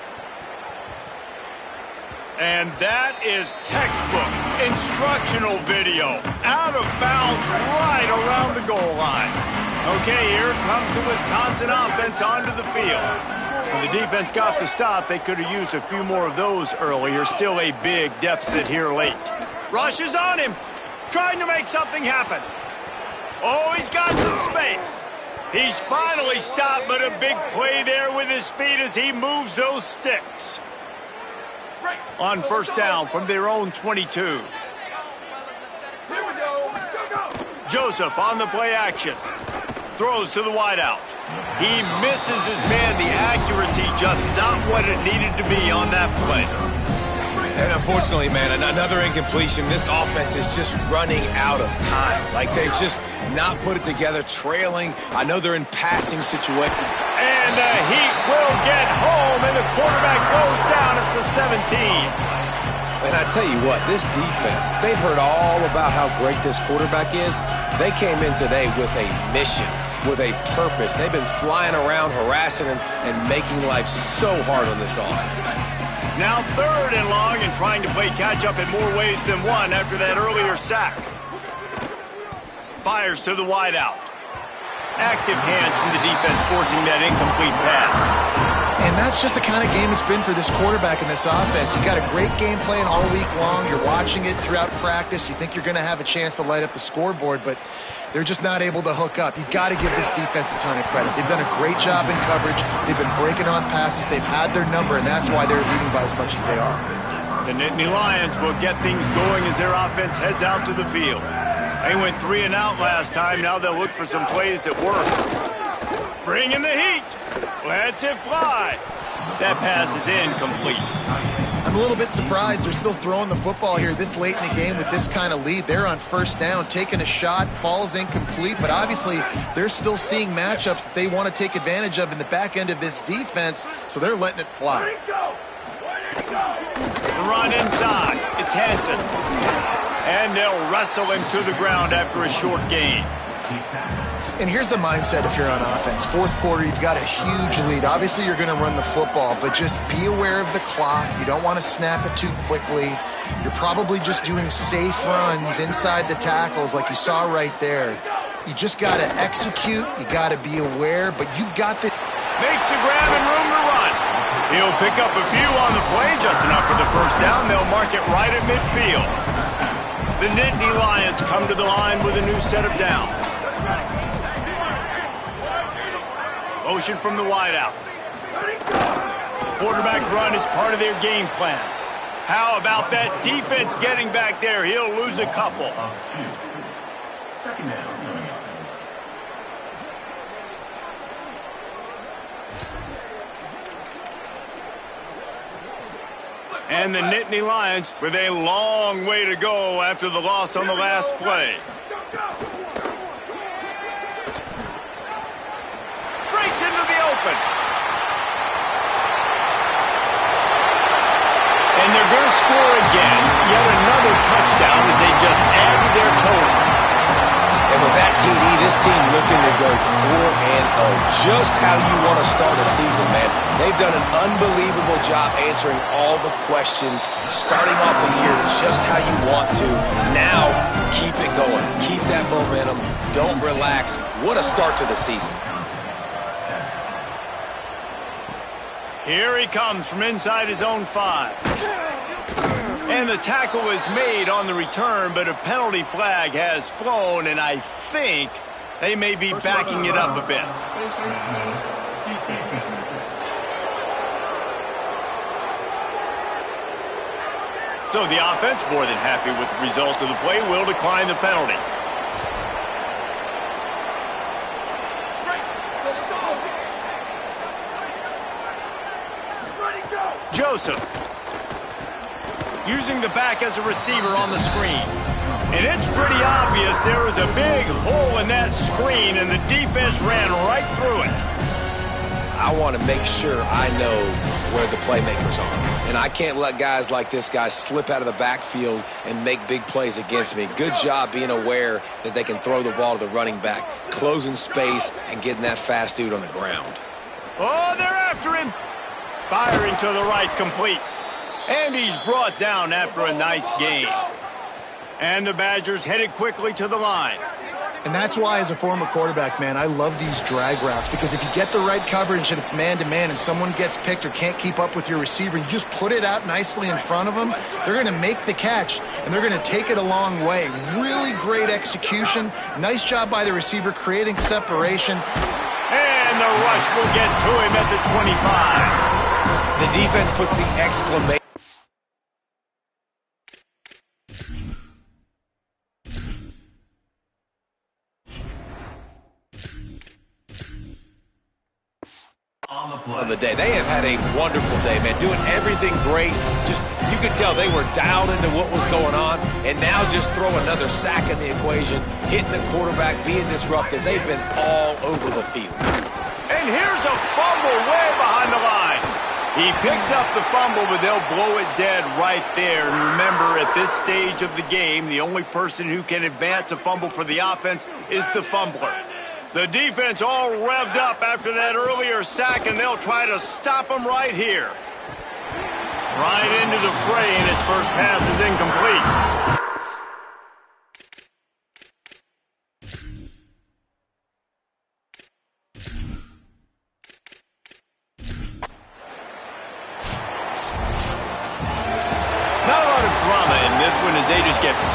And that is textbook instructional video. Out of bounds right around the goal line. Okay, here comes the Wisconsin offense onto the field. When the defense got the stop, they could have used a few more of those earlier. Still a big deficit here late. Rush is on him, trying to make something happen. Oh, he's got some space. He's finally stopped, but a big play there with his feet as he moves those sticks. On 1st down from their own 22. Joseph on the play action. Throws to the wideout. He misses his man. The accuracy just not what it needed to be on that play. And unfortunately, man, another incompletion. This offense is just running out of time. Like, they've just not put it together, trailing. I know they're in passing situation. And the Heat will get home, and the quarterback goes down at the 17. And I tell you what, this defense, they've heard all about how great this quarterback is. They came in today with a mission, with a purpose. They've been flying around, harassing him, and making life so hard on this offense. Now 3rd and long, and trying to play catch-up in more ways than one after that earlier sack. Fires to the wideout. Active hands from the defense forcing that incomplete pass. And that's just the kind of game it's been for this quarterback and this offense. You got a great game plan all week long. You're watching it throughout practice. You think you're going to have a chance to light up the scoreboard, but they're just not able to hook up. You got to give this defense a ton of credit. They've done a great job in coverage. They've been breaking on passes. They've had their number, and that's why they're leading by as much as they are. The Nittany Lions will get things going as their offense heads out to the field. They went 3 and out last time. Now they'll look for some plays that work. Bring in the heat. Lets it fly. That pass is incomplete. I'm a little bit surprised they're still throwing the football here this late in the game with this kind of lead. They're on first down, taking a shot, falls incomplete, but obviously they're still seeing matchups that they want to take advantage of in the back end of this defense, so they're letting it fly. The run inside. It's Hansen. And they'll wrestle him to the ground after a short gain. And here's the mindset if you're on offense. Fourth quarter, you've got a huge lead. Obviously, you're going to run the football, but just be aware of the clock. You don't want to snap it too quickly. You're probably just doing safe runs inside the tackles like you saw right there. You just got to execute. You got to be aware, but you've got the... Makes a grab and room to run. He'll pick up a few on the play, just enough for the first down. They'll mark it right at midfield. The Nittany Lions come to the line with a new set of downs. Motion from the wideout. Quarterback run is part of their game plan. How about that defense getting back there? He'll lose a couple. Second down. And the Nittany Lions with a long way to go after the loss on the last play. Breaks into the open. And they're going to score again. Yet another touchdown as they just add to their total. And with that TD, this team looking to go 4-0. Just how you want to start a season, man. They've done an unbelievable job answering all the questions, starting off the year just how you want to. Now, keep it going. Keep that momentum. Don't relax. What a start to the season. Here he comes from inside his own 5. And the tackle is made on the return, but a penalty flag has flown, and I think they may be backing it up a bit. So the offense, more than happy with the result of the play, will decline the penalty. Joseph. Using the back as a receiver on the screen. And it's pretty obvious there was a big hole in that screen, and the defense ran right through it. I want to make sure I know where the playmakers are. And I can't let guys like this guy slip out of the backfield and make big plays against me. Good job being aware that they can throw the ball to the running back, closing space, and getting that fast dude on the ground. Oh, they're after him. Firing to the right, complete. And he's brought down after a nice gain. And the Badgers headed quickly to the line. And that's why, as a former quarterback, man, I love these drag routes, because if you get the right coverage and it's man-to-man and someone gets picked or can't keep up with your receiver, you just put it out nicely in front of them, they're going to make the catch, and they're going to take it a long way. Really great execution. Nice job by the receiver creating separation. And the rush will get to him at the 25. The defense puts the exclamation on the day. They have had a wonderful day, man. Doing everything great. Just, you could tell they were dialed into what was going on, and now just throw another sack in the equation, hitting the quarterback, being disruptive. They've been all over the field. And here's a fumble way behind the line. He picks up the fumble, but they'll blow it dead right there. And remember, at this stage of the game, the only person who can advance a fumble for the offense is the fumbler. The defense all revved up after that earlier sack, and they'll try to stop him right here. Right into the fray, and his first pass is incomplete. this one as they just get